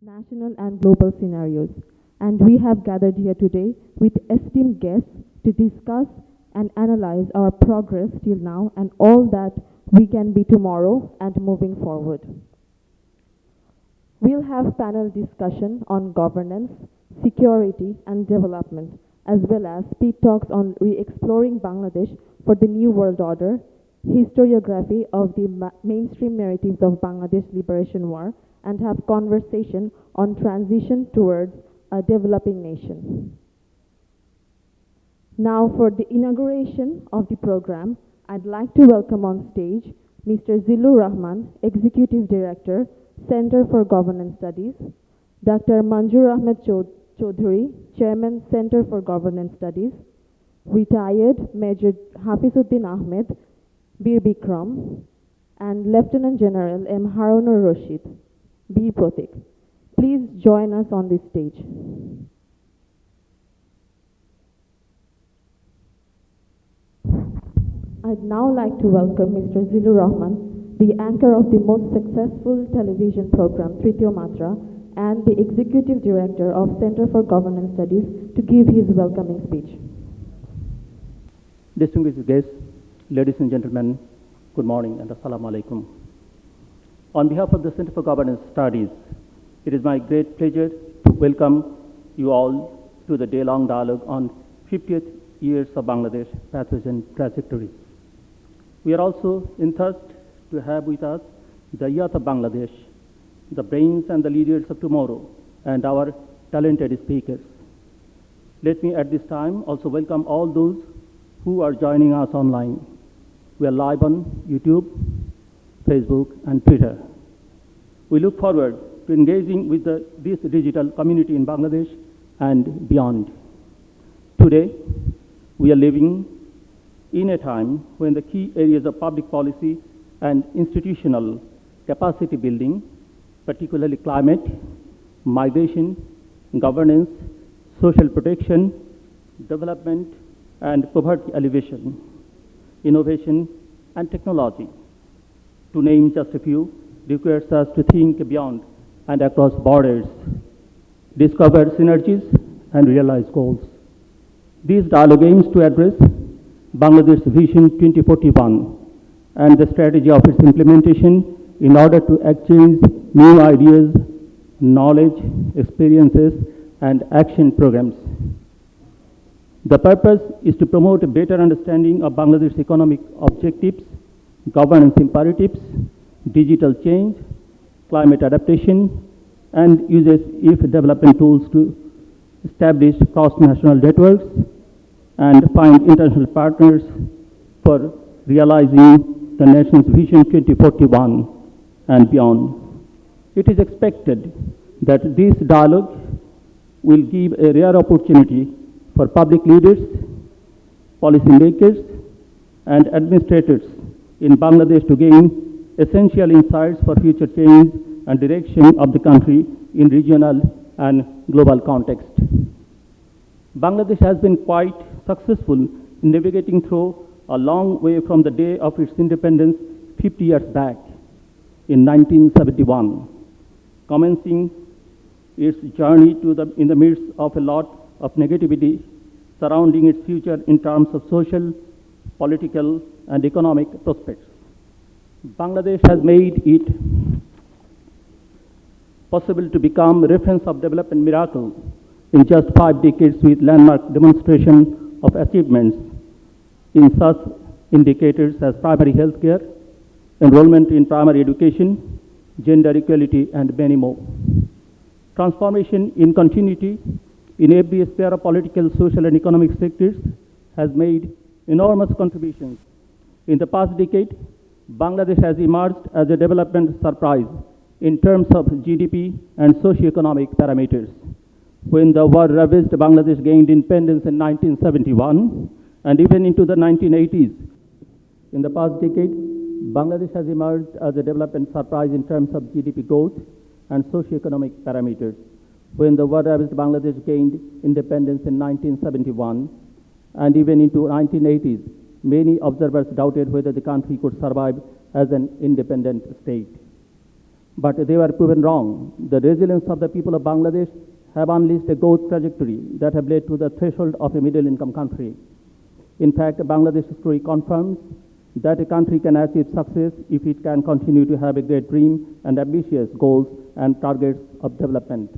national and global scenarios. And we have gathered here today with esteemed guests to discuss and analyze our progress till now and all that we can be tomorrow and moving forward. We'll have panel discussion on governance, security, and development, as well as speed talks on re-exploring Bangladesh for the New World Order, historiography of the mainstream narratives of Bangladesh Liberation War, and have conversation on transition towards a developing nation. Now, for the inauguration of the program, I'd like to welcome on stage Mr. Zilur Rahman, Executive Director, Center for Governance Studies, Dr. Manjur Ahmed Chaudhuri, Chairman, Center for Governance Studies, retired Major Hafizuddin Ahmed, Bir Bikram, and Lieutenant General M. Harunur Rashid, Bir Protik. Please join us on this stage. I'd now like to welcome Mr. Zilur Rahman, the anchor of the most successful television program, Trityo Matra, and the Executive Director of Center for Governance Studies, to give his welcoming speech. Distinguished guests, ladies and gentlemen, good morning and assalamu alaikum. On behalf of the Center for Governance Studies, it is my great pleasure to welcome you all to the Daylong dialogue on 50th years of Bangladesh Pathways and Trajectories. We are also enthused to have with us the youth of Bangladesh, the brains and the leaders of tomorrow, and our talented speakers. Let me at this time also welcome all those who are joining us online. We are live on YouTube, Facebook, and Twitter. We look forward to engaging with this digital community in Bangladesh and beyond. Today, we are living in a time when the key areas of public policy and institutional capacity building, particularly climate, migration, governance, social protection, development, and poverty alleviation, innovation, and technology, to name just a few, requires us to think beyond and across borders, discover synergies, and realize goals. This dialogue aims to address Bangladesh Vision 2041 and the strategy of its implementation in order to exchange new ideas, knowledge, experiences, and action programs. The purpose is to promote a better understanding of Bangladesh's economic objectives, governance imperatives, digital change, climate adaptation, and uses if development tools to establish cross-national networks and find international partners for realizing the nation's Vision 2041 and beyond. It is expected that this dialogue will give a rare opportunity for public leaders, policymakers, and administrators in Bangladesh to gain essential insights for future change and direction of the country in regional and global context. Bangladesh has been quite successful in navigating through a long way from the day of its independence 50 years back in 1971, commencing its journey in the midst of a lot of negativity surrounding its future in terms of social, political, and economic prospects. Bangladesh has made it possible to become a reference of development miracle in just 5 decades with landmark demonstration of achievements in such indicators as primary health care, enrollment in primary education, gender equality, and many more. Transformation in continuity in every sphere of political, social, and economic sectors has made enormous contributions. In the past decade, Bangladesh has emerged as a development surprise in terms of GDP and socio-economic parameters. When the war ravaged, Bangladesh gained independence in 1971 and even into the 1980s. In the past decade, Bangladesh has emerged as a development surprise in terms of GDP growth and socio-economic parameters. When the war ravaged, Bangladesh gained independence in 1971 and even into 1980s. Many observers doubted whether the country could survive as an independent state. but they were proven wrong. The resilience of the people of Bangladesh have unleashed a growth trajectory that have led to the threshold of a middle-income country. In fact, Bangladesh's story confirms that a country can achieve success if it can continue to have a great dream and ambitious goals and targets of development.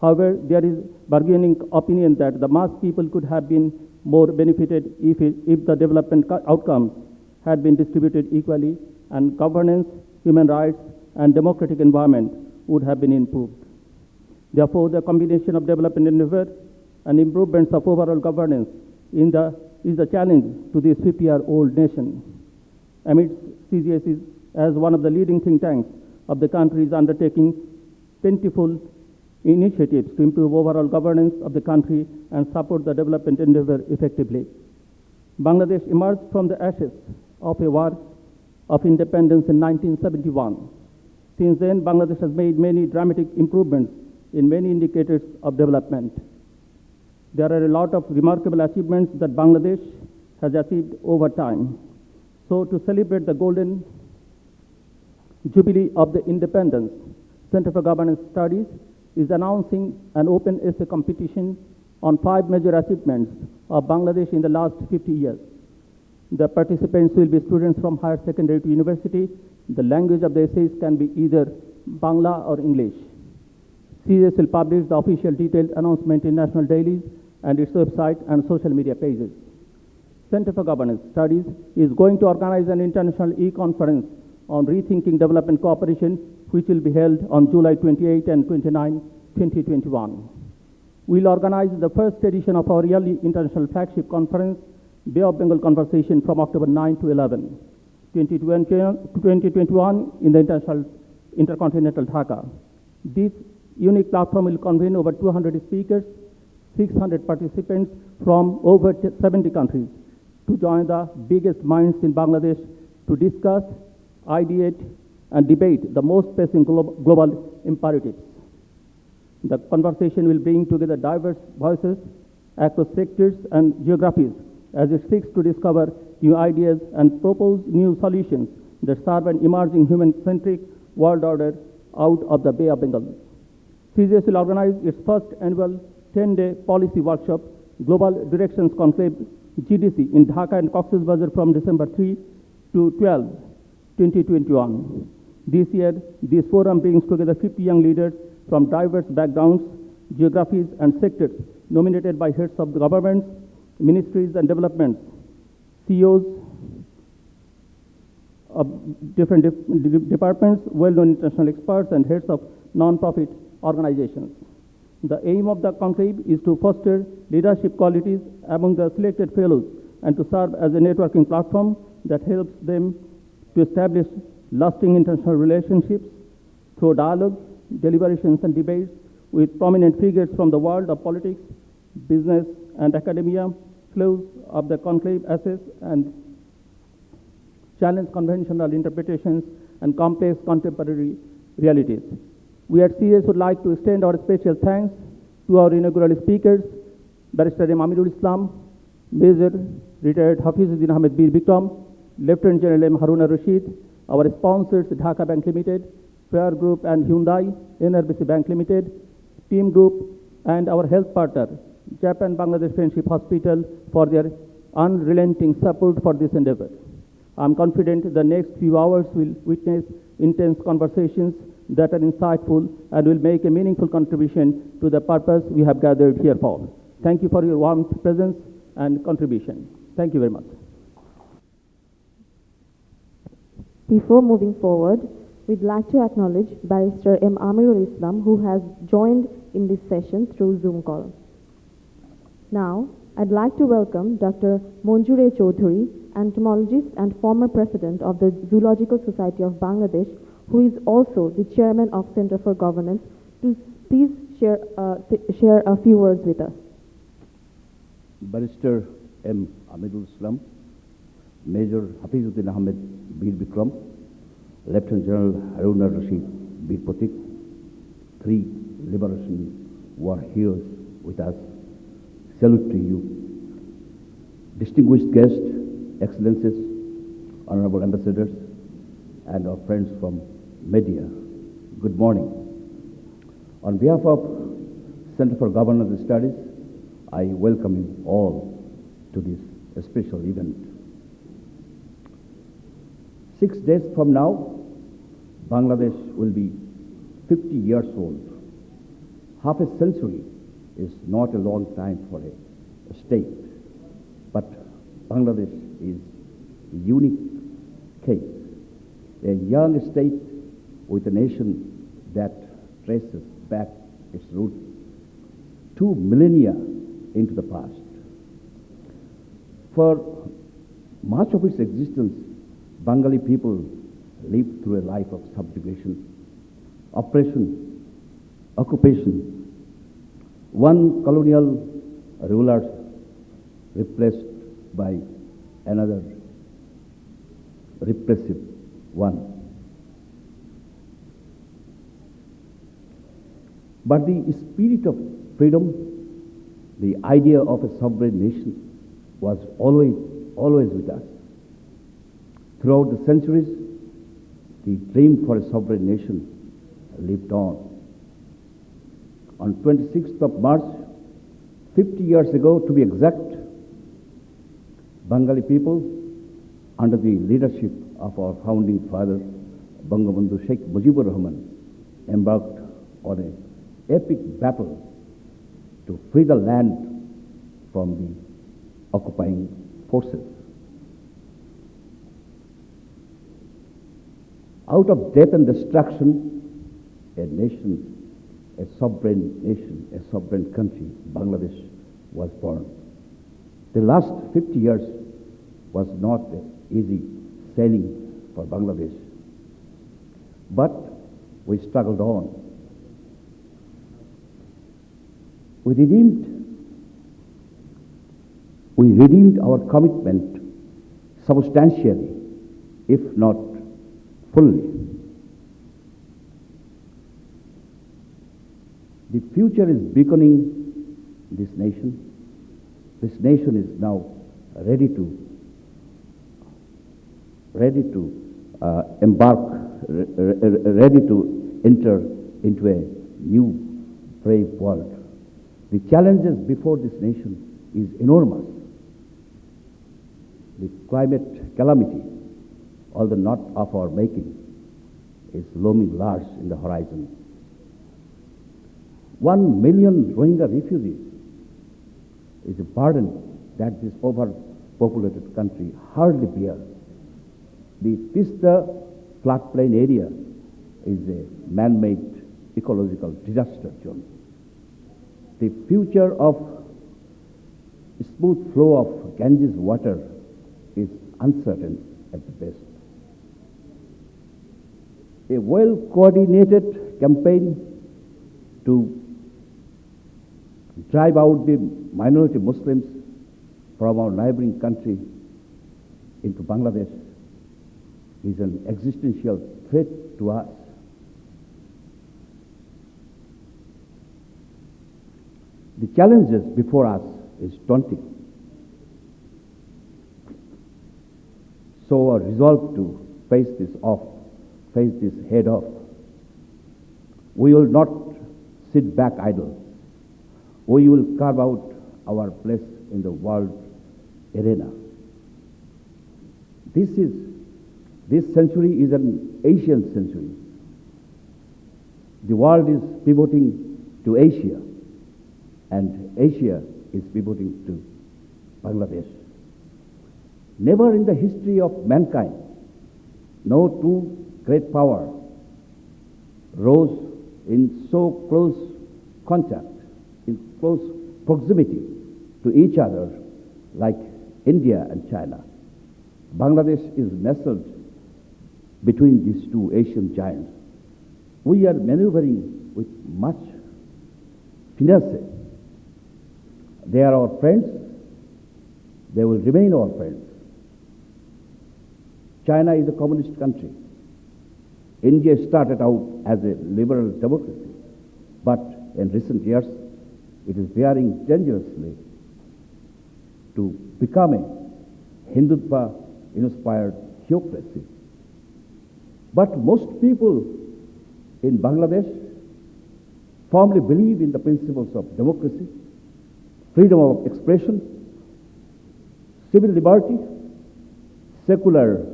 However, there is bargaining opinion that the mass people could have been more benefited if the development outcomes had been distributed equally and governance, human rights, and democratic environment would have been improved. Therefore, the combination of development endeavor and improvements of overall governance is the challenge to this 50-year-old nation. Amidst CGS as one of the leading think tanks of the country is undertaking plentiful initiatives to improve overall governance of the country and support the development endeavor effectively. Bangladesh emerged from the ashes of a war of independence in 1971. Since then, Bangladesh has made many dramatic improvements in many indicators of development. There are a lot of remarkable achievements that Bangladesh has achieved over time. So to celebrate the golden jubilee of the independence, Center for Governance Studies is announcing an open essay competition on 5 major achievements of Bangladesh in the last 50 years. The participants will be students from higher secondary to university. The language of the essays can be either Bangla or English. CGS will publish the official detailed announcement in national dailies and its website and social media pages. Center for Governance Studies is going to organize an international e-conference on rethinking development cooperation, which will be held on July 28 and 29, 2021. We'll organize the first edition of our yearly international flagship conference, Bay of Bengal Conversation, from October 9 to 11, 2021 in the InterContinental Dhaka. This unique platform will convene over 200 speakers, 600 participants from over 70 countries to join the biggest minds in Bangladesh to discuss, ideate, and debate the most pressing global imperatives. The conversation will bring together diverse voices across sectors and geographies as it seeks to discover new ideas and propose new solutions that serve an emerging human-centric world order out of the Bay of Bengal. CGS will organize its first annual 10-day policy workshop, Global Directions Conclave GDC, in Dhaka and Cox's Bazar from December 3 to 12, 2021. This year, this forum brings together 50 young leaders from diverse backgrounds, geographies, and sectors nominated by heads of the governments, ministries, and developments, CEOs of different departments, well-known international experts, and heads of non-profit organizations. The aim of the conclave is to foster leadership qualities among the selected fellows and to serve as a networking platform that helps them to establish lasting international relationships through dialogue, deliberations, and debates with prominent figures from the world of politics, business, and academia. Flows of the conclave assess and challenge conventional interpretations and complex contemporary realities. We at CGS would like to extend our special thanks to our inaugural speakers, Barrister M. Amirul Islam, Major Retired Hafizuddin Ahmed Bir Bikram, Lieutenant General M. Haruna Rashid, our sponsors, Dhaka Bank Limited, Fair Group and Hyundai, NRBC Bank Limited, Team Group, and our health partner, Japan Bangladesh Friendship Hospital, for their unrelenting support for this endeavor. I'm confident the next few hours will witness intense conversations that are insightful and will make a meaningful contribution to the purpose we have gathered here for. Thank you for your warm presence and contribution. Thank you very much. Before moving forward, we'd like to acknowledge Barrister M. Amirul Islam, who has joined in this session through Zoom call. Now, I'd like to welcome Dr. Manjure Choudhury, entomologist and former president of the Zoological Society of Bangladesh, who is also the chairman of Center for Governance, to please share a few words with us. Barrister M. Amirul Islam, Major Hafizuddin Ahmed Bir Bikram, Lieutenant General Haruna Rashid Bir Patik, 3 Liberation War heroes with us. Salute to you. Distinguished guests, Excellencies, Honorable Ambassadors, and our friends from media, Good morning. On behalf of Center for Governance Studies, I welcome you all to this special event. 6 days from now, Bangladesh will be 50 years old. Half a century is not a long time for a state, but Bangladesh is a unique case. A young state with a nation that traces back its roots 2 millennia into the past. For much of its existence, Bengali people lived through a life of subjugation, oppression, occupation. One colonial ruler replaced by another repressive one. But the spirit of freedom, the idea of a sovereign nation, was always with us. Throughout the centuries, the dream for a sovereign nation lived on. On 26th of March, 50 years ago to be exact, Bengali people, under the leadership of our founding father, Bangabandhu Sheikh Mujibur Rahman, embarked on an epic battle to free the land from the occupying forces. Out of death and destruction, a nation, a sovereign nation, a sovereign country, Bangladesh, was born. The last 50 years was not easy sailing for Bangladesh, but we struggled on. We redeemed our commitment substantially, if not fully. The future is beckoning this nation. This nation is now ready to enter into a new, brave world. The challenges before this nation is enormous. The climate calamity, although not of our making, is looming large in the horizon. 1 million Rohingya refugees is a burden that this overpopulated country hardly bears. The Tista floodplain area is a man-made ecological disaster zone. The future of smooth flow of Ganges water is uncertain at the best. A well-coordinated campaign to drive out the minority Muslims from our neighboring country into Bangladesh is an existential threat to us. The challenges before us is daunting. So our resolve to face this head off. We will not sit back idle. We will carve out our place in the world arena. This century is an Asian century. The world is pivoting to Asia, and Asia is pivoting to Bangladesh. Never in the history of mankind, no two great power rose in so close contact, in close proximity to each other like India and China. Bangladesh is nestled between these two Asian giants. We are maneuvering with much finesse. They are our friends. They will remain our friends. China is a communist country. India started out as a liberal democracy, but in recent years, it is veering dangerously to become a Hindutva-inspired theocracy. But most people in Bangladesh firmly believe in the principles of democracy, freedom of expression, civil liberty, secular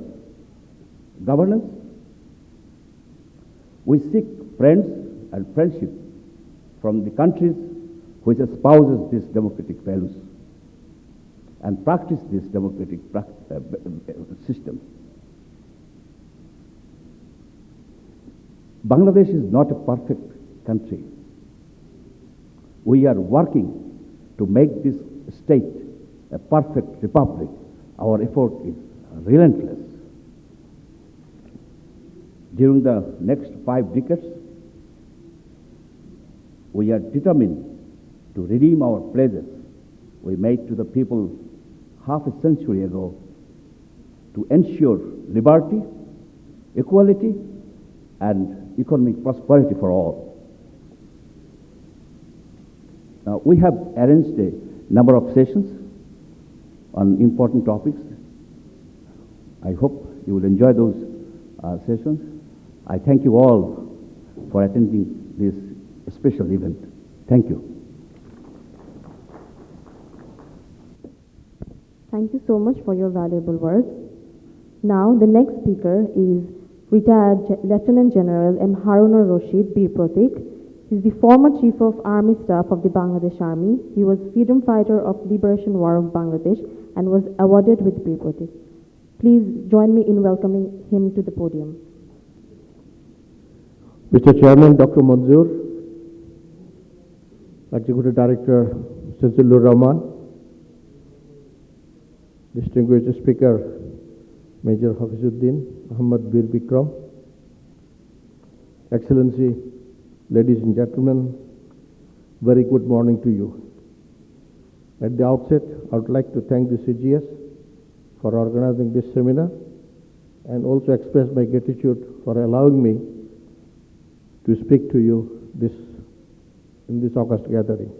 governance. We seek friends and friendship from the countries which espouses these democratic values and practice this democratic system. Bangladesh is not a perfect country. We are working to make this state a perfect republic. Our effort is relentless. During the next 5 decades, we are determined to redeem our pledges we made to the people half a century ago to ensure liberty, equality, and economic prosperity for all. Now, we have arranged a number of sessions on important topics. I hope you will enjoy those sessions. I thank you all for attending this special event. Thank you. Thank you so much for your valuable words. Now, the next speaker is retired Lieutenant General M. Haruna Rashid Bir Pratik. He is the former Chief of Army Staff of the Bangladesh Army. He was freedom fighter of Liberation War of Bangladesh and was awarded with Bir Pratik. Please join me in welcoming him to the podium. Mr. Chairman, Dr. Manzoor, Executive Director, Zillur Rahman, Distinguished Speaker, Major Hafizuddin Muhammad Bir Bikram, Excellency, ladies and gentlemen, very good morning to you. At the outset, I would like to thank the CGS for organizing this seminar and also express my gratitude for allowing me to speak to you in this August gathering.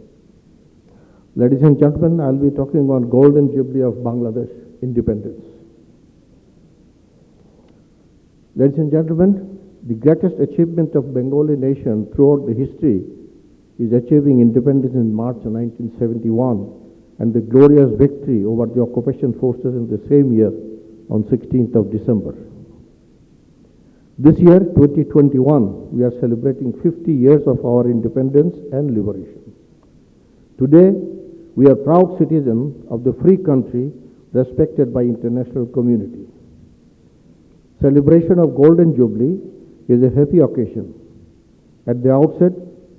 Ladies and gentlemen, I'll be talking on Golden Jubilee of Bangladesh independence. Ladies and gentlemen, the greatest achievement of Bengali nation throughout the history is achieving independence in March 1971 and the glorious victory over the occupation forces in the same year on 16th of December. This year, 2021, we are celebrating 50 years of our independence and liberation. Today, we are proud citizens of the free country respected by international community. Celebration of Golden Jubilee is a happy occasion. At the outset,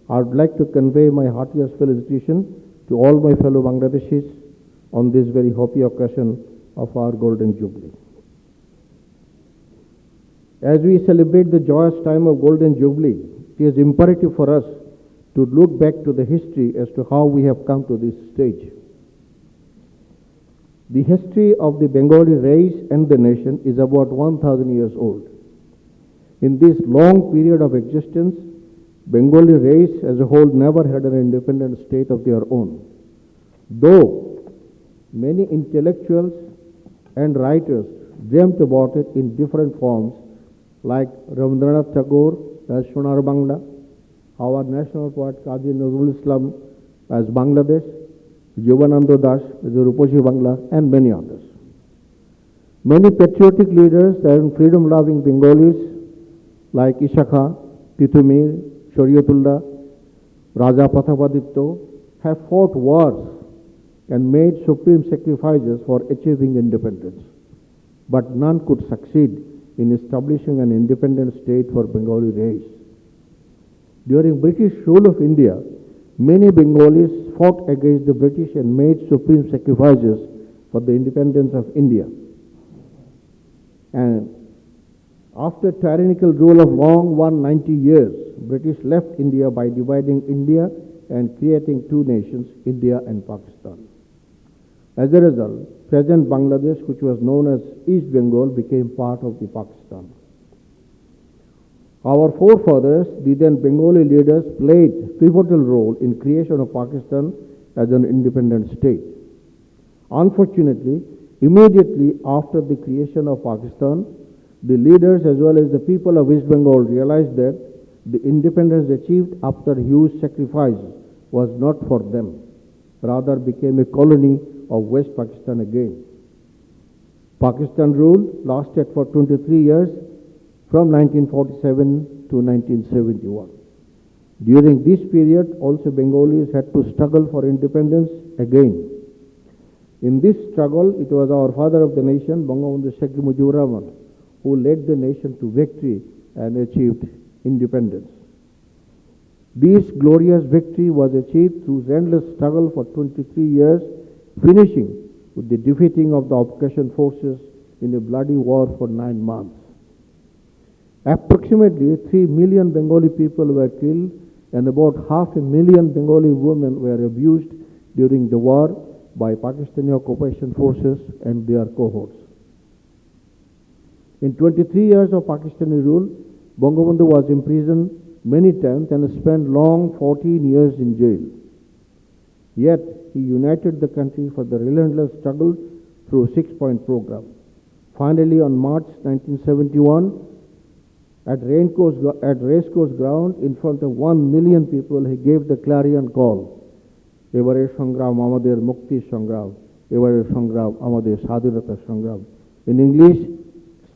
I would like to convey my heartiest felicitation to all my fellow Bangladeshis on this very happy occasion of our Golden Jubilee. As we celebrate the joyous time of Golden Jubilee, it is imperative for us to look back to the history as to how we have come to this stage. The history of the Bengali race and the nation is about 1,000 years old. In this long period of existence, Bengali race as a whole never had an independent state of their own. Though many intellectuals and writers dreamt about it in different forms, like Rabindranath Tagore as Sonar Bangla, our national poet Kazi Nazrul Islam as Bangladesh, Jivanando Das as Ruposhi Bangla, and many others. Many patriotic leaders and freedom-loving Bengalis like Ishakha, Titumir, Shariatullah, Raja Pathapaditto have fought wars and made supreme sacrifices for achieving independence. But none could succeed in establishing an independent state for Bengali race. During British rule of India, many Bengalis fought against the British and made supreme sacrifices for the independence of India. And after tyrannical rule of long 190 years, British left India by dividing India and creating two nations, India and Pakistan. As a result, present Bangladesh, which was known as East Bengal, became part of the Pakistan. Our forefathers, the then Bengali leaders, played pivotal role in creation of Pakistan as an independent state. Unfortunately, immediately after the creation of Pakistan, the leaders as well as the people of East Bengal realized that The independence achieved after huge sacrifice was not for them, rather became a colony of West Pakistan again. Pakistan rule lasted for 23 years from 1947 to 1971. During this period, also Bengalis had to struggle for independence again. In this struggle, it was our father of the nation, Bangabandhu Sheikh Mujibur Rahman, who led the nation to victory and achieved independence. This glorious victory was achieved through endless struggle for 23 years, finishing with the defeating of the occupation forces in a bloody war for 9 months. Approximately 3 million Bengali people were killed and about 500,000 Bengali women were abused during the war by Pakistani occupation forces and their cohorts. In 23 years of Pakistani rule, Bangabandhu was imprisoned many times and spent long 14 years in jail. Yet, he united the country for the relentless struggle through a 6-point program. Finally, on March 1971, at Racecourse Ground, in front of 1 million people, he gave the clarion call, Ebare Sangram Amader Mukti Sangram, Ebare Sangram Amader Sadhirata Sangram. In English,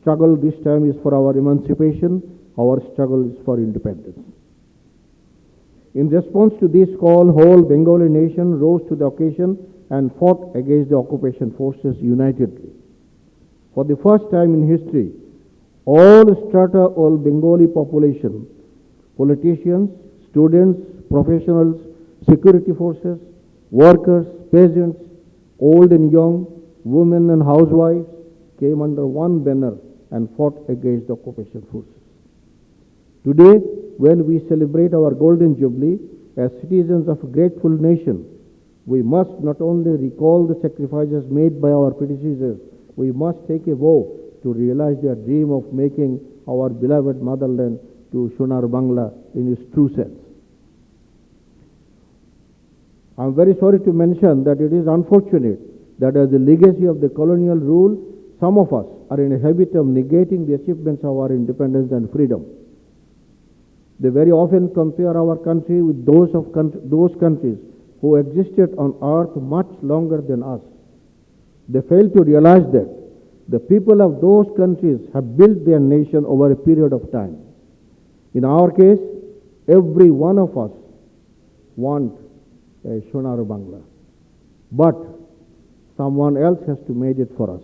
struggle this time is for our emancipation, our struggle is for independence. In response to this call, whole Bengali nation rose to the occasion and fought against the occupation forces unitedly. For the first time in history, all strata of Bengali population, politicians, students, professionals, security forces, workers, peasants, old and young, women and housewives came under one banner and fought against the occupation forces. Today, when we celebrate our golden jubilee as citizens of a grateful nation, we must not only recall the sacrifices made by our predecessors, we must take a vow to realize their dream of making our beloved motherland to Sonar Bangla in its true sense. I am very sorry to mention that it is unfortunate that as a legacy of the colonial rule, some of us are in a habit of negating the achievements of our independence and freedom. They very often compare our country with those countries who existed on earth much longer than us. They fail to realize that the people of those countries have built their nation over a period of time. In our case, every one of us wants a Sonar Bangla. But someone else has to make it for us.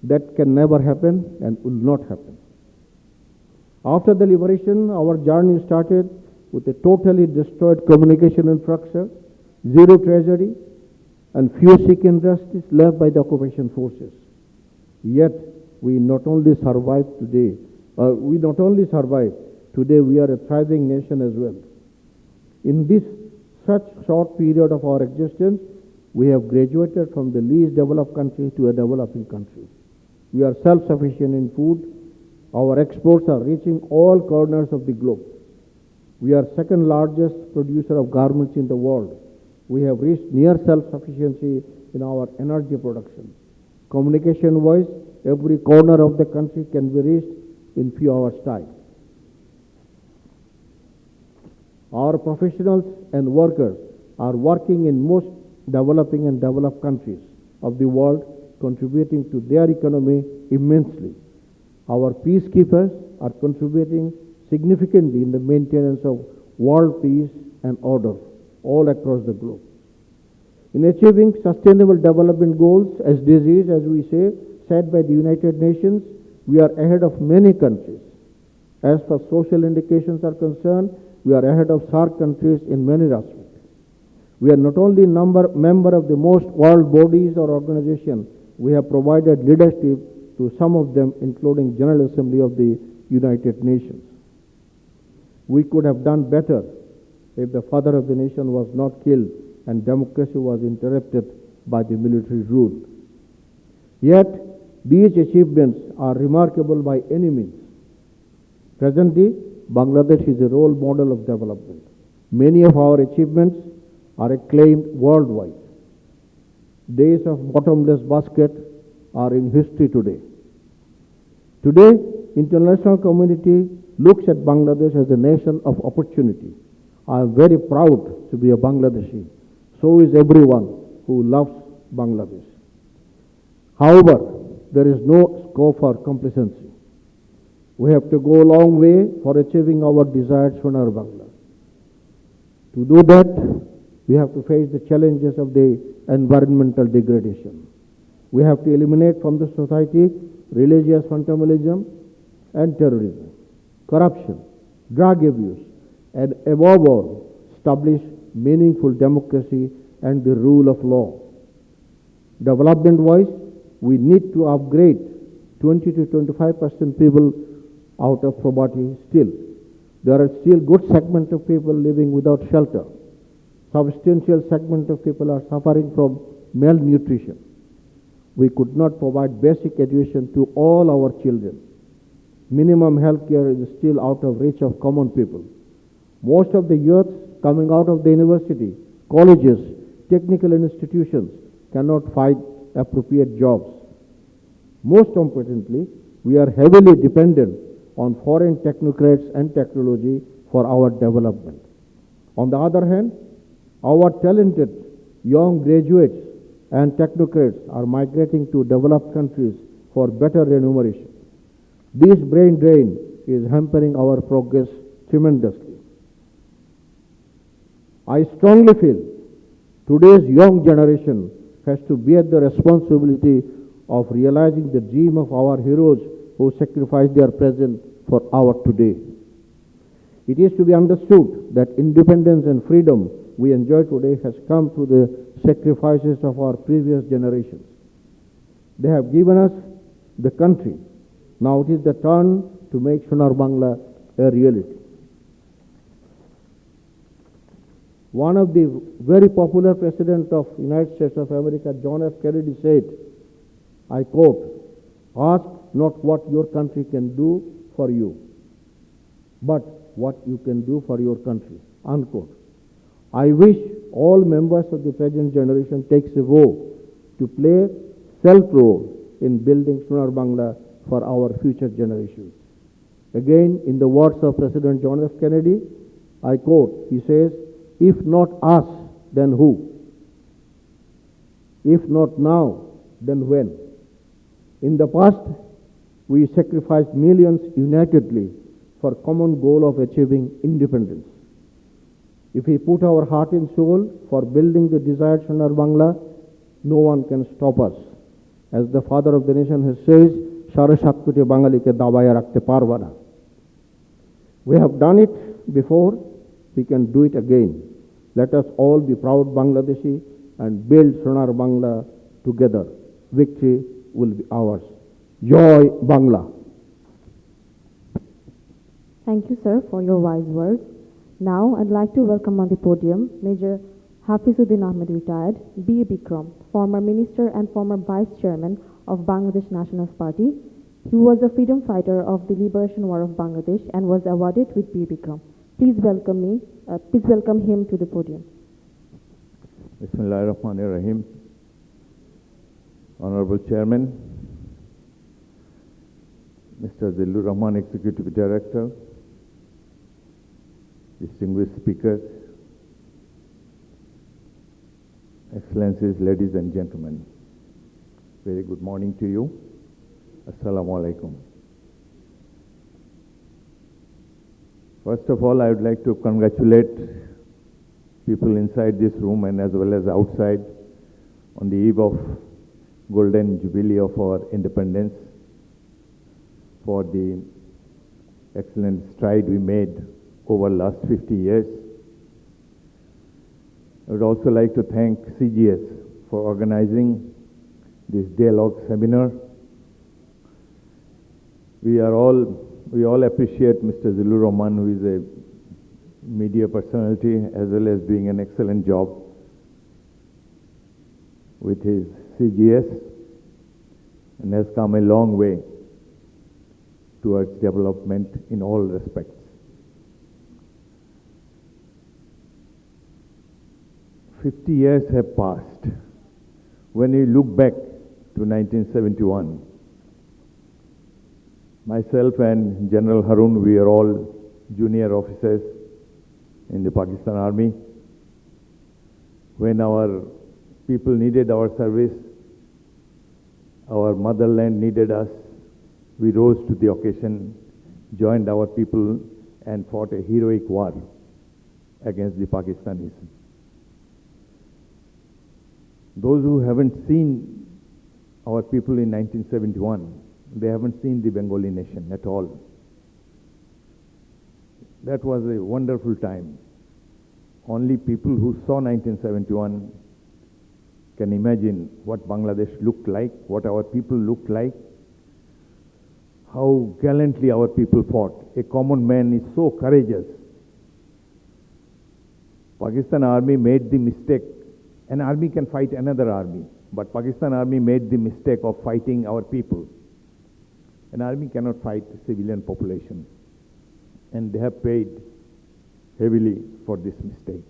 That can never happen and will not happen. After the liberation, our journey started with a totally destroyed communication infrastructure, zero treasury, and few sick industries left by the occupation forces. Yet, we not only survived, today we are a thriving nation as well. In this such short period of our existence, we have graduated from the least developed country to a developing country. We are self-sufficient in food. Our exports are reaching all corners of the globe. We are second largest producer of garments in the world. We have reached near self-sufficiency in our energy production. Communication-wise, every corner of the country can be reached in few hours' time. Our professionals and workers are working in most developing and developed countries of the world, contributing to their economy immensely. Our peacekeepers are contributing significantly in the maintenance of world peace and order all across the globe. In achieving sustainable development goals, SDGs, as we say, set by the United Nations, we are ahead of many countries. As far as social indications are concerned, we are ahead of SAARC countries in many respects. We are not only member of the most world bodies or organizations, we have provided leadership to some of them, including General Assembly of the United Nations. We could have done better if the father of the nation was not killed and democracy was interrupted by the military rule. Yet, these achievements are remarkable by any means. Presently, Bangladesh is a role model of development. Many of our achievements are acclaimed worldwide. Days of bottomless basket are in history today. Today, international community looks at Bangladesh as a nation of opportunity. I am very proud to be a Bangladeshi. So is everyone who loves Bangladesh. However, there is no scope for complacency. We have to go a long way for achieving our desired Sonar Bangla. To do that, we have to face the challenges of the environmental degradation. We have to eliminate from the society religious fundamentalism and terrorism, corruption, drug abuse, and above all, establish meaningful democracy and the rule of law. Development-wise, we need to upgrade 20 to 25% people out of poverty still. There are still good segment of people living without shelter. Substantial segment of people are suffering from malnutrition. We could not provide basic education to all our children. Minimum health care is still out of reach of common people. Most of the youth coming out of the university, colleges, technical institutions cannot find appropriate jobs. Most importantly, we are heavily dependent on foreign technocrats and technology for our development. On the other hand, our talented young graduates and technocrats are migrating to developed countries for better remuneration. This brain drain is hampering our progress tremendously. I strongly feel today's young generation has to bear the responsibility of realizing the dream of our heroes who sacrificed their present for our today. It is to be understood that independence and freedom we enjoy today has come through the sacrifices of our previous generations. They have given us the country. Now it is the turn to make Sonar Bangla a reality. One of the very popular president of United States of America, John F. Kennedy, said, I quote, ask not what your country can do for you, but what you can do for your country, unquote. I wish all members of the present generation takes a vow to play self-role in building Sonar Bangla for our future generations. Again, in the words of President John F. Kennedy, I quote, he says, if not us, then who? If not now, then when? In the past, we sacrificed millions unitedly for common goal of achieving independence. If we put our heart and soul for building the desired Sonar Bangla, no one can stop us. As the father of the nation has said, Sare Sakkute Bangalike Dabaya Rakte Parvana. We have done it before, we can do it again. Let us all be proud Bangladeshi and build Sonar Bangla together. Victory will be ours. Joy Bangla. Thank you, sir, for your wise words. Now, I'd like to welcome on the podium Major Hafizuddin Ahmed, retired, B. Bikram, former minister and former vice chairman of Bangladesh Nationalist Party. He was a freedom fighter of the Liberation War of Bangladesh and was awarded with B. Bikram. Please welcome him to the podium. Bismillahirrahmanirrahim. Honorable Chairman, Mr. Zillur Rahman, Executive Director, distinguished speakers, Excellencies, ladies and gentlemen, very good morning to you. Assalamu alaikum. First of all, I would like to congratulate people inside this room and as well as outside on the eve of Golden Jubilee of our independence for the excellent stride we made over the last 50 years. I would also like to thank CGS for organizing this Daylong seminar. We all appreciate Mr. Zillur Rahman, who is a media personality as well as doing an excellent job with his CGS and has come a long way towards development in all respects. 50 years have passed. When you look back to 1971, Myself and General Harun, we are all junior officers in the Pakistan Army. When our people needed our service, our motherland needed us, we rose to the occasion, joined our people and fought a heroic war against the Pakistanis. Those who haven't seen our people in 1971, they haven't seen the Bengali nation at all. That was a wonderful time. Only people who saw 1971 can imagine what Bangladesh looked like, what our people looked like, how gallantly our people fought. A common man is so courageous. Pakistan Army made the mistake. An army can fight another army, but Pakistan Army made the mistake of fighting our people. An army cannot fight the civilian population, and they have paid heavily for this mistake.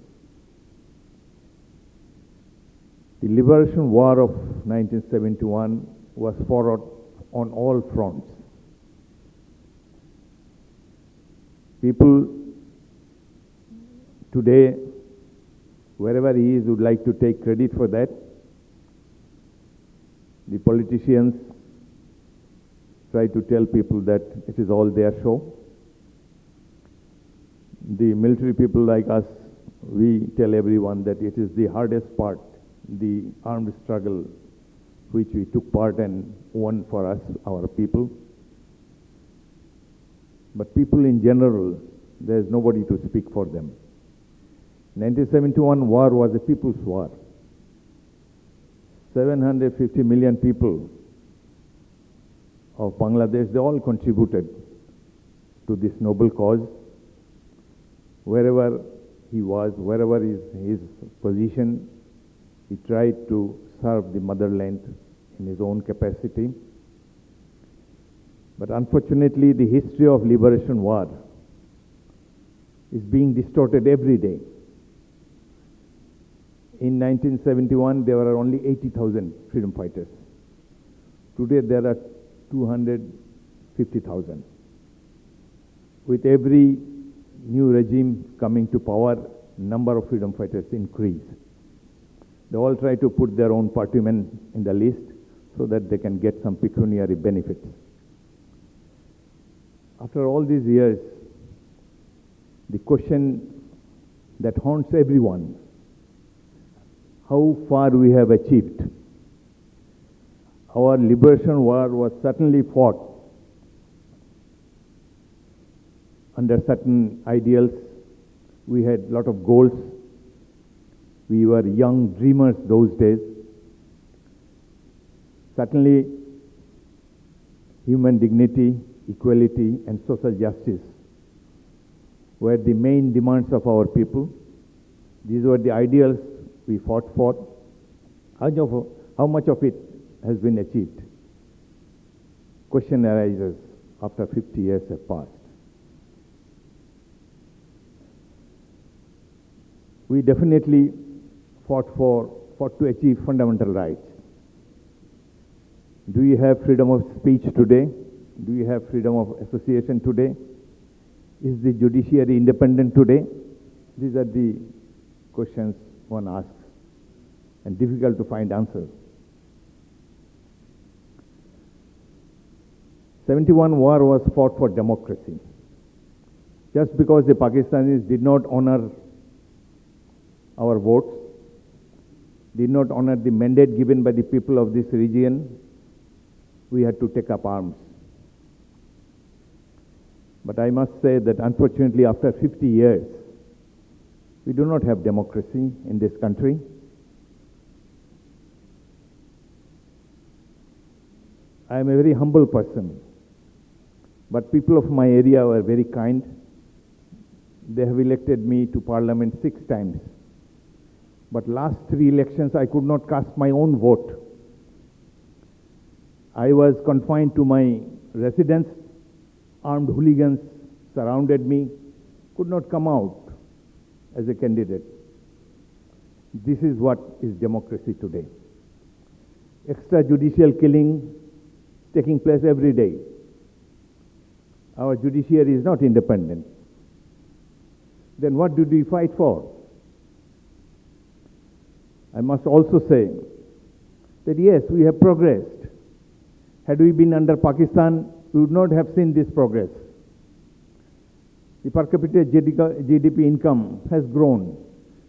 The liberation war of 1971 was fought on all fronts. People today, wherever he is, would like to take credit for that. The politicians try to tell people that it is all their show. The military people like us, we tell everyone that it is the hardest part, the armed struggle, which we took part and won for us, our people. But people in general, there is nobody to speak for them. 1971 war was a people's war. 750 million people of Bangladesh, they all contributed to this noble cause. Wherever he was, wherever is his position, he tried to serve the motherland in his own capacity. But unfortunately, the history of liberation war is being distorted every day. In 1971, there were only 80,000 freedom fighters. Today, there are 250,000. With every new regime coming to power, number of freedom fighters increase. They all try to put their own partymen in the list so that they can get some pecuniary benefits. After all these years, the question that haunts everyone, how far we have achieved. Our liberation war was certainly fought under certain ideals. We had a lot of goals. We were young dreamers those days. Certainly, human dignity, equality, and social justice were the main demands of our people. These were the ideals we fought for. How much of it has been achieved? Question arises after 50 years have passed. We definitely fought to achieve fundamental rights. Do you have freedom of speech today? Do you have freedom of association today? Is the judiciary independent today? These are the questions one asks, and difficult to find answers. 71 war was fought for democracy. Just because the Pakistanis did not honor our votes, did not honor the mandate given by the people of this region, we had to take up arms. But I must say that unfortunately after 50 years, we do not have democracy in this country. I am a very humble person, but people of my area were very kind. They have elected me to parliament 6 times. But last 3 elections, I could not cast my own vote. I was confined to my residence. Armed hooligans surrounded me, could not come out as a candidate. This is what is democracy today. Extrajudicial killing taking place every day. our judiciary is not independent, then what did we fight for? I must also say that yes, we have progressed. Had we been under Pakistan, we would not have seen this progress. The per capita GDP income has grown.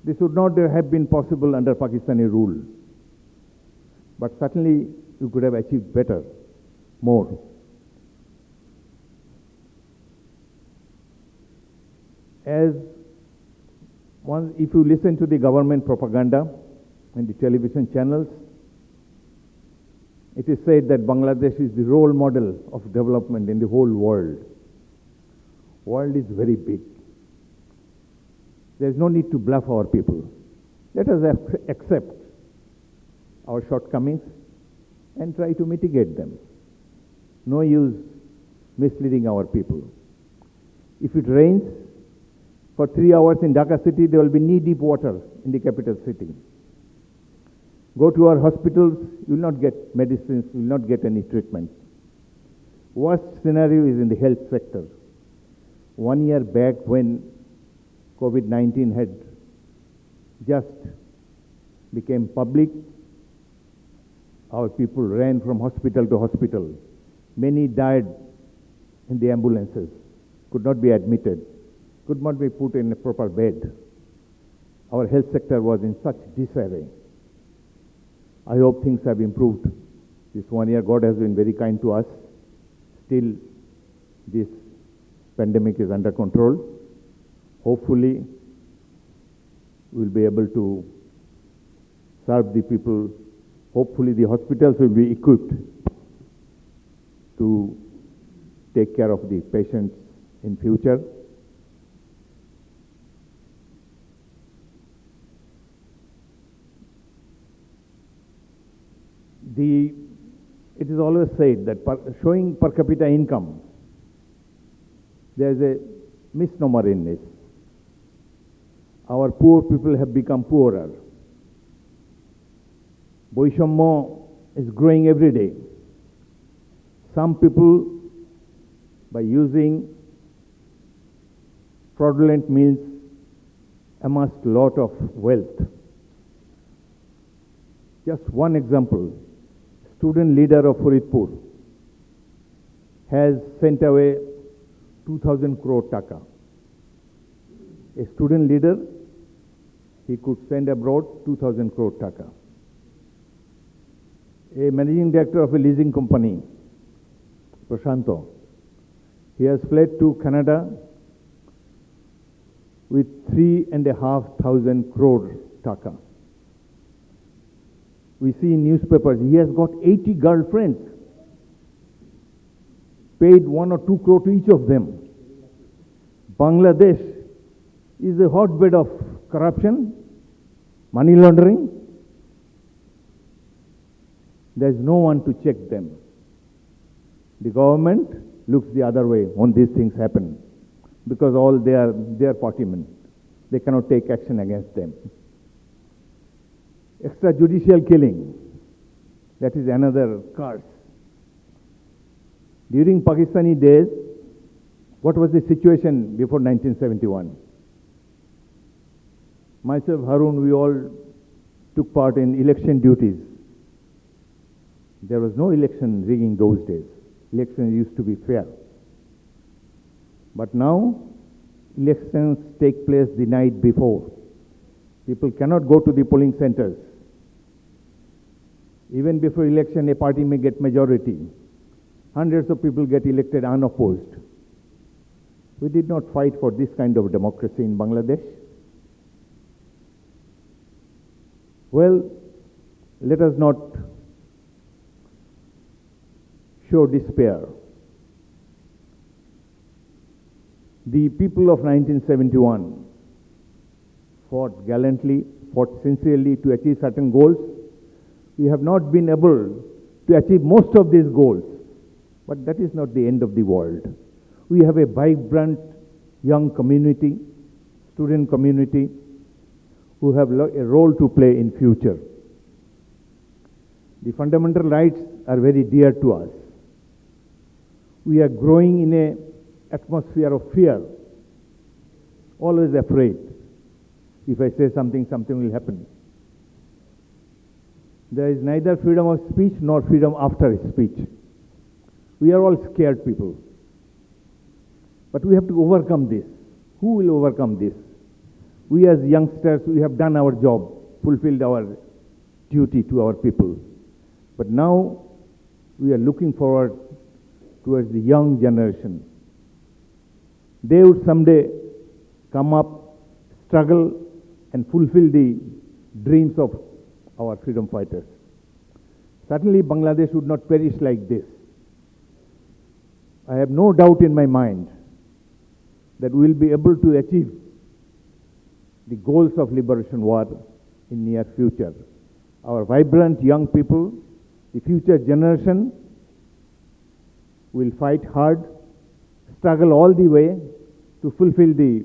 This would not have been possible under Pakistani rule. But certainly, we could have achieved better, more. If you listen to the government propaganda and the television channels, it is said that Bangladesh is the role model of development in the whole world. World is very big. There is no need to bluff our people. Let us accept our shortcomings and try to mitigate them. No use misleading our people. If it rains for 3 hours in Dhaka city, there will be knee-deep water in the capital city. Go to our hospitals, you will not get medicines, you will not get any treatment. Worst scenario is in the health sector. 1 year back when COVID-19 had just became public, our people ran from hospital to hospital. Many died in the ambulances, could not be admitted, could not be put in a proper bed. Our health sector was in such disarray. I hope things have improved. This 1 year, God has been very kind to us. Still, this pandemic is under control. Hopefully, we'll be able to serve the people. Hopefully, the hospitals will be equipped to take care of the patients in future. It is always said that showing per capita income, there is a misnomer in this. Our poor people have become poorer. Boishammo is growing every day. Some people, by using fraudulent means, amassed a lot of wealth. Just one example. Student leader of Faridpur has sent away 2,000 crore taka. A student leader, he could send abroad 2,000 crore taka. A managing director of a leasing company, Prashanto, he has fled to Canada with 3,500 crore taka. We see in newspapers, he has got 80 girlfriends, paid 1 or 2 crore to each of them. Bangladesh is a hotbed of corruption, money laundering. There is no one to check them. The government looks the other way when these things happen, because all they are partymen. They cannot take action against them. Extrajudicial killing, that is another curse. During Pakistani days, what was the situation before 1971? Myself, Harun, we all took part in election duties. There was no election rigging those days. Elections used to be fair. But now, elections take place the night before. People cannot go to the polling centers. Even before election, a party may get majority. Hundreds of people get elected unopposed. We did not fight for this kind of democracy in Bangladesh. Well, let us not show despair. The people of 1971 fought gallantly, fought sincerely to achieve certain goals. We have not been able to achieve most of these goals, but that is not the end of the world. We have a vibrant young community, student community, who have a role to play in future. The fundamental rights are very dear to us. We are growing in a atmosphere of fear, always afraid. If I say something, something will happen. There is neither freedom of speech nor freedom after speech. We are all scared people. But we have to overcome this. Who will overcome this? We as youngsters, we have done our job, fulfilled our duty to our people. But now we are looking forward towards the young generation. They would someday come up, struggle, and fulfill the dreams of our freedom fighters. Certainly, Bangladesh would not perish like this. I have no doubt in my mind that we will be able to achieve the goals of liberation war in near future. Our vibrant young people, the future generation, will fight hard, struggle all the way to fulfill the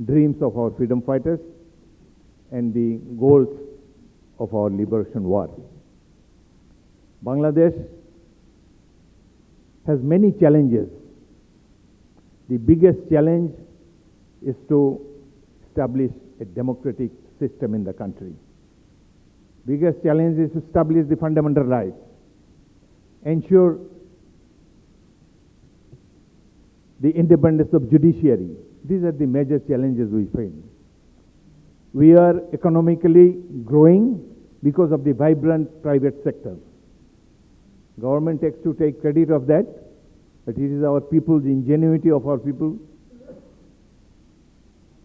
dreams of our freedom fighters and the goals of our liberation war. Bangladesh has many challenges. The biggest challenge is to establish a democratic system in the country. Biggest challenge is to establish the fundamental rights, ensure the independence of judiciary. These are the major challenges we face. We are economically growing because of the vibrant private sector. Government takes to take credit of that, but it is our people, the ingenuity of our people.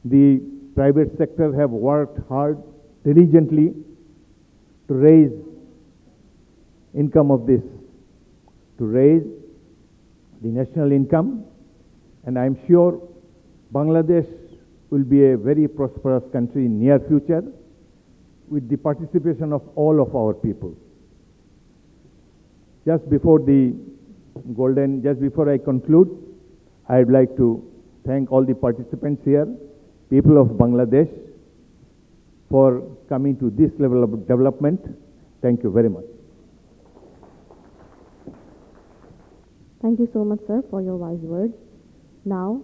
The private sector have worked hard, diligently to raise income of this, to raise the national income, and I am sure Bangladesh will be a very prosperous country in near future with the participation of all of our people. Just before I conclude, I would like to thank all the participants here, people of Bangladesh, for coming to this level of development. Thank you very much. Thank you so much, sir, for your wise words. Now,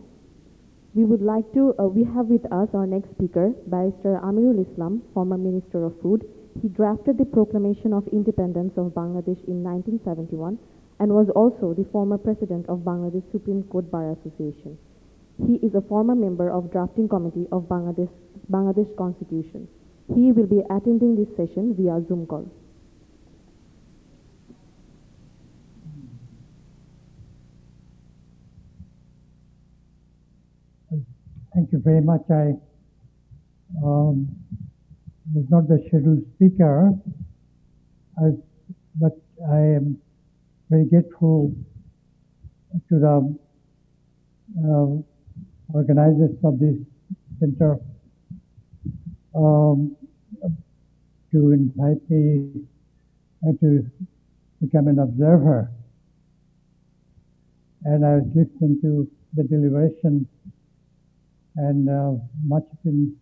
we have with us our next speaker, Barrister Amirul Islam, former Minister of Food. He drafted the Proclamation of Independence of Bangladesh in 1971 and was also the former President of Bangladesh Supreme Court Bar Association. He is a former member of Drafting Committee of Bangladesh Constitution. He will be attending this session via Zoom call. Thank you very much. I was not the scheduled speaker, but I am very grateful to the organizers of this center to invite me to become an observer. And I was listening to the deliberation, and much has been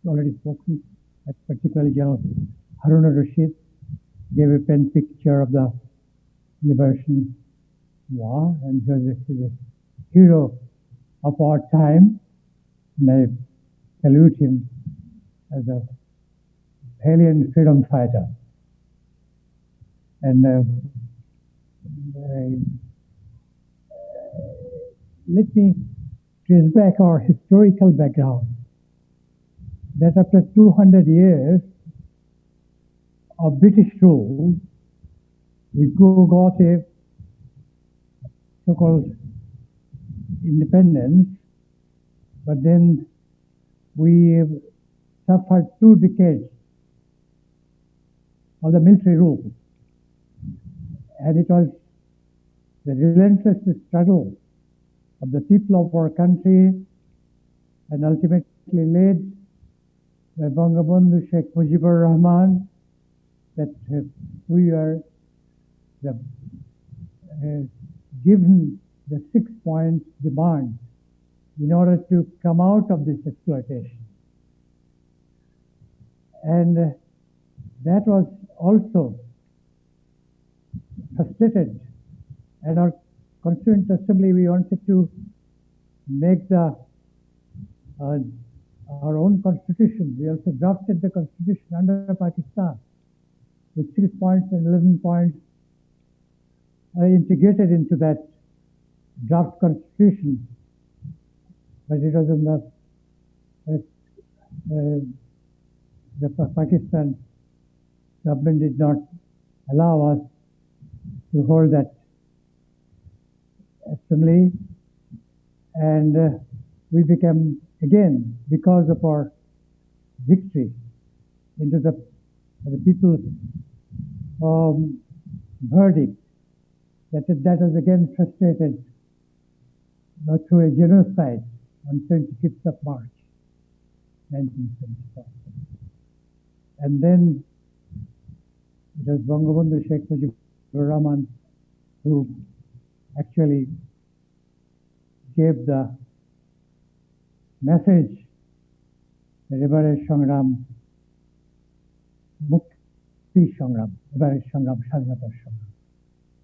already spoken, particularly General Harun al-Rashid gave a pen picture of the liberation war, and he was a hero of our time, and I salute him as a valiant freedom fighter. And let me trace back our historical background, that after 200 years of British rule, we got a so-called independence, but then we suffered 2 decades of the military rule. And it was the relentless struggle of the people of our country, and ultimately led by Bangabandhu Sheikh Mujibur Rahman, that we are given the 6-point demand in order to come out of this exploitation. And that was also frustrated, and our Constituent Assembly, we wanted to make the our own constitution. We also drafted the constitution under Pakistan with 6 points and 11 points integrated into that draft constitution. But it was in the Pakistan government did not allow us to hold that assembly, and we became, again, because of our victory into the people's verdict, that was again frustrated through a genocide on 25th of March, 1974. And then it was Bangabandhu Sheikh Mujibur Rahman who actually gave the message that Ebare Sangram, Mukti Sangram, Ebare Sangram, Shadhinata Sangram.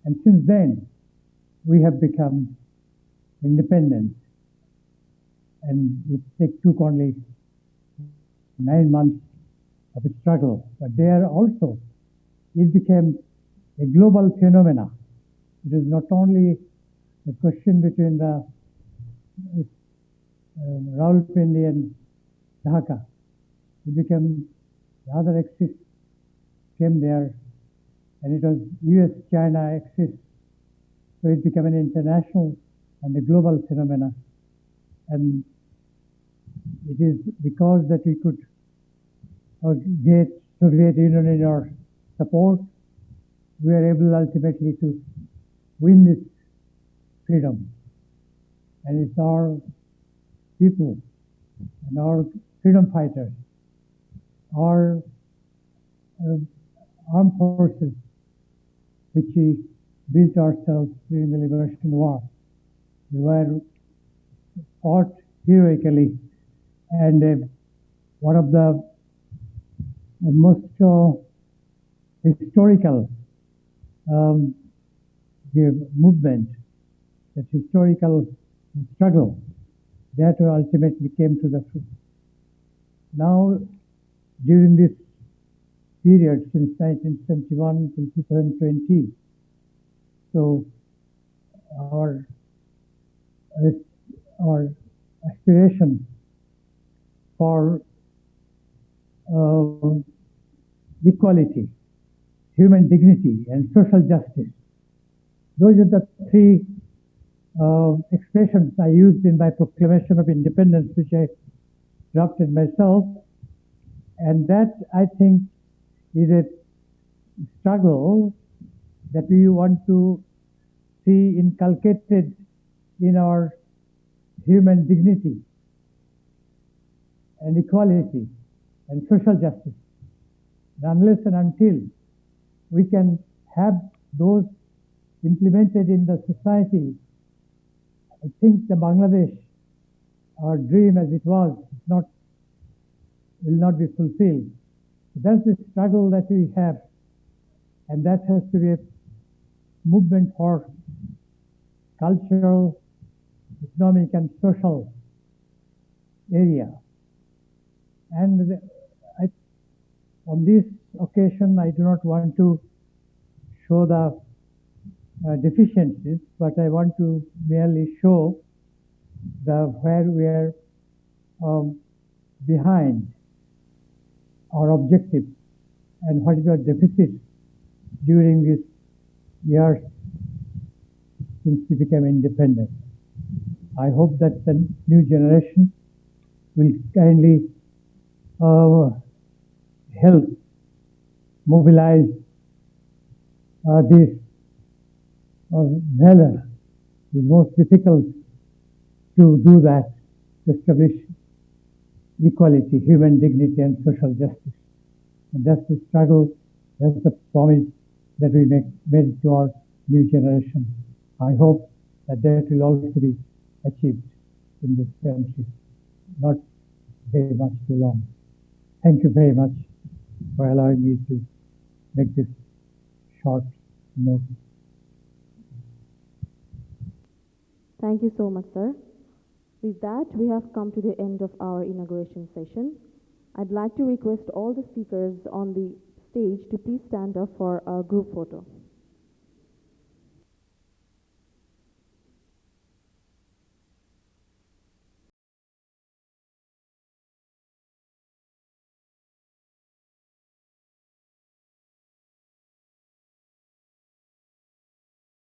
And since then, we have become independent. And it took only 9 months of a struggle. But there also, it became a global phenomena. It is not only a question between the Rawalpindi and Dhaka. It became, the other axis came there, and it was US-China axis. So it became an international and a global phenomena. And it is because that we could get Soviet Union in our support, we are able ultimately to win this freedom. And it's our people and our freedom fighters, our armed forces, which we built ourselves during the Liberation War. We were fought heroically, and one of the most historical movement, that historical struggle, that ultimately came to the fruit. Now, during this period, since 1971 till 2020, so our aspiration for equality, human dignity, and social justice. Those are the three expressions I used in my Proclamation of Independence, which I drafted myself. And that, I think, is a struggle that we want to see inculcated in our human dignity and equality and social justice. And unless and until we can have those implemented in the society, I think the Bangladesh, our dream as it was, will not be fulfilled. That's the struggle that we have, and that has to be a movement for cultural, economic, and social area. And on this occasion, I do not want to show the deficiencies, but I want to merely show where we are behind our objective and what is our deficit during this years since we became independent. I hope that the new generation will kindly help mobilize this valor. It is most difficult to do that, to establish equality, human dignity, and social justice. And that's the struggle, that's the promise that we made to our new generation. I hope that will also be achieved in this country, not very much too long. Thank you very much for allowing me to make this short note. Thank you so much, sir. With that, we have come to the end of our inauguration session. I'd like to request all the speakers on the stage to please stand up for a group photo.